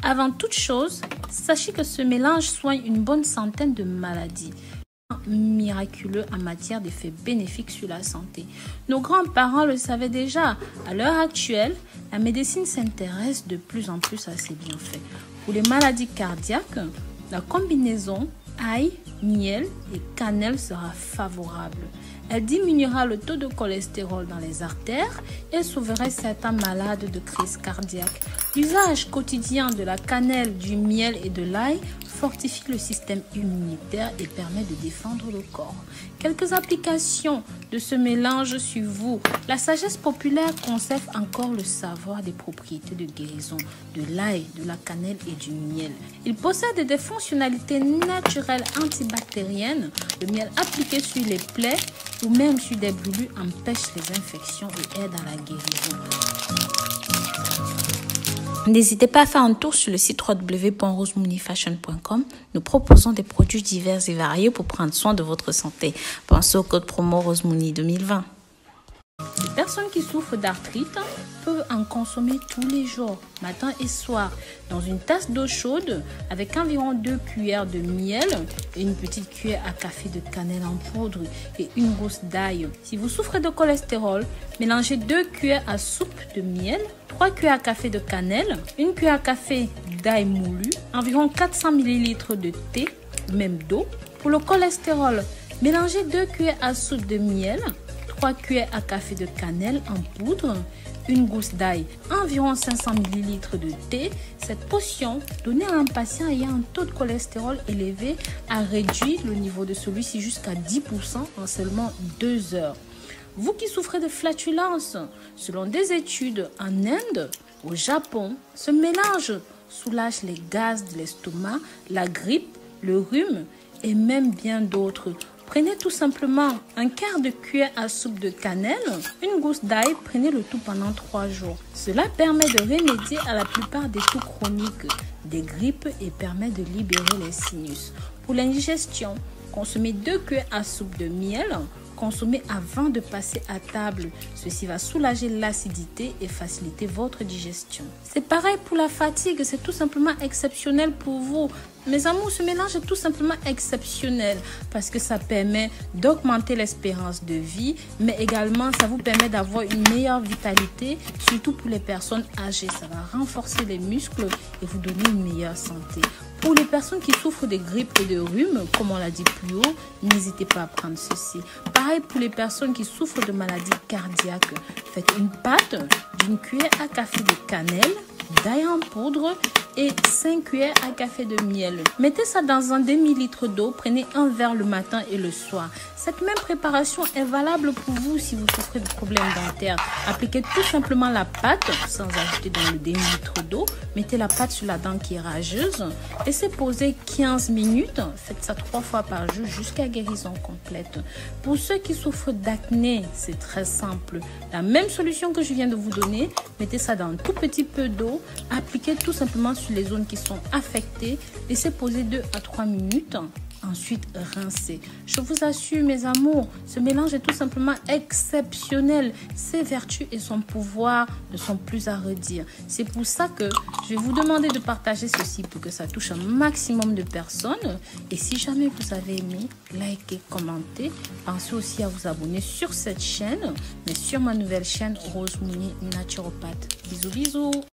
Avant toute chose, sachez que ce mélange soigne une bonne centaine de maladies. Miraculeux en matière d'effets bénéfiques sur la santé. Nos grands-parents le savaient déjà. À l'heure actuelle, la médecine s'intéresse de plus en plus à ces bienfaits. Pour les maladies cardiaques, la combinaison ail, miel et cannelle sera favorable. Elle diminuera le taux de cholestérol dans les artères et sauverait certains malades de crise cardiaque. L'usage quotidien de la cannelle, du miel et de l'ail fortifie le système immunitaire et permet de défendre le corps. Quelques applications de ce mélange sur vous. La sagesse populaire conserve encore le savoir des propriétés de guérison de l'ail, de la cannelle et du miel. Il possède des fonctionnalités naturelles antibactériennes. Le miel appliqué sur les plaies ou même sur des brûlures empêche les infections et aide à la guérison. N'hésitez pas à faire un tour sur le site www.rosemooneyfashion.com. Nous proposons des produits divers et variés pour prendre soin de votre santé. Pensez au code promo Rosemooney 2020. Les personnes qui souffrent d'arthrite peuvent en consommer tous les jours, matin et soir, dans une tasse d'eau chaude avec environ 2 cuillères de miel et une petite cuillère à café de cannelle en poudre et une gousse d'ail. Si vous souffrez de cholestérol, mélangez 2 cuillères à soupe de miel, 3 cuillères à café de cannelle, 1 cuillère à café d'ail moulu, environ 400 ml de thé, même d'eau. Pour le cholestérol, mélangez 2 cuillères à soupe de miel, 3 cuillères à café de cannelle en poudre, une gousse d'ail, environ 500 ml de thé. Cette potion donnée à un patient ayant un taux de cholestérol élevé a réduit le niveau de celui-ci jusqu'à 10% en seulement 2 heures. Vous qui souffrez de flatulence, selon des études en Inde, au Japon, ce mélange soulage les gaz de l'estomac, la grippe, le rhume et même bien d'autres. Prenez tout simplement un quart de cuillère à soupe de cannelle, une gousse d'ail, prenez le tout pendant 3 jours. Cela permet de remédier à la plupart des toux chroniques, des grippes et permet de libérer les sinus. Pour l'indigestion, consommez 2 cuillères à soupe de miel. Consommez avant de passer à table. Ceci va soulager l'acidité et faciliter votre digestion. C'est pareil pour la fatigue, c'est tout simplement exceptionnel pour vous. Mes amours, ce mélange est tout simplement exceptionnel parce que ça permet d'augmenter l'espérance de vie, mais également ça vous permet d'avoir une meilleure vitalité, surtout pour les personnes âgées. Ça va renforcer les muscles et vous donner une meilleure santé. Pour les personnes qui souffrent de grippe et de rhume, comme on l'a dit plus haut, n'hésitez pas à prendre ceci. Pareil pour les personnes qui souffrent de maladies cardiaques. Faites une pâte d'une cuillère à café de cannelle, d'ail en poudre et 5 cuillères à café de miel. Mettez ça dans un demi-litre d'eau, prenez un verre le matin et le soir. Cette même préparation est valable pour vous si vous souffrez de problèmes dentaires. Appliquez tout simplement la pâte sans ajouter dans le demi-litre d'eau. Mettez la pâte sur la dent qui est rageuse. Laissez poser 15 minutes. Faites ça 3 fois par jour jusqu'à guérison complète. Pour ceux qui souffrent d'acné, c'est très simple. La même solution que je viens de vous donner, mettez ça dans un tout petit peu d'eau. Appliquez tout simplement sur les zones qui sont affectées. Laissez poser 2 à 3 minutes. Ensuite, rincez. Je vous assure, mes amours, ce mélange est tout simplement exceptionnel. Ses vertus et son pouvoir ne sont plus à redire. C'est pour ça que je vais vous demander de partager ceci pour que ça touche un maximum de personnes. Et si jamais vous avez aimé, likez, commentez. Pensez aussi à vous abonner sur cette chaîne, mais sur ma nouvelle chaîne Rosemooney Naturopathe. Bisous, bisous.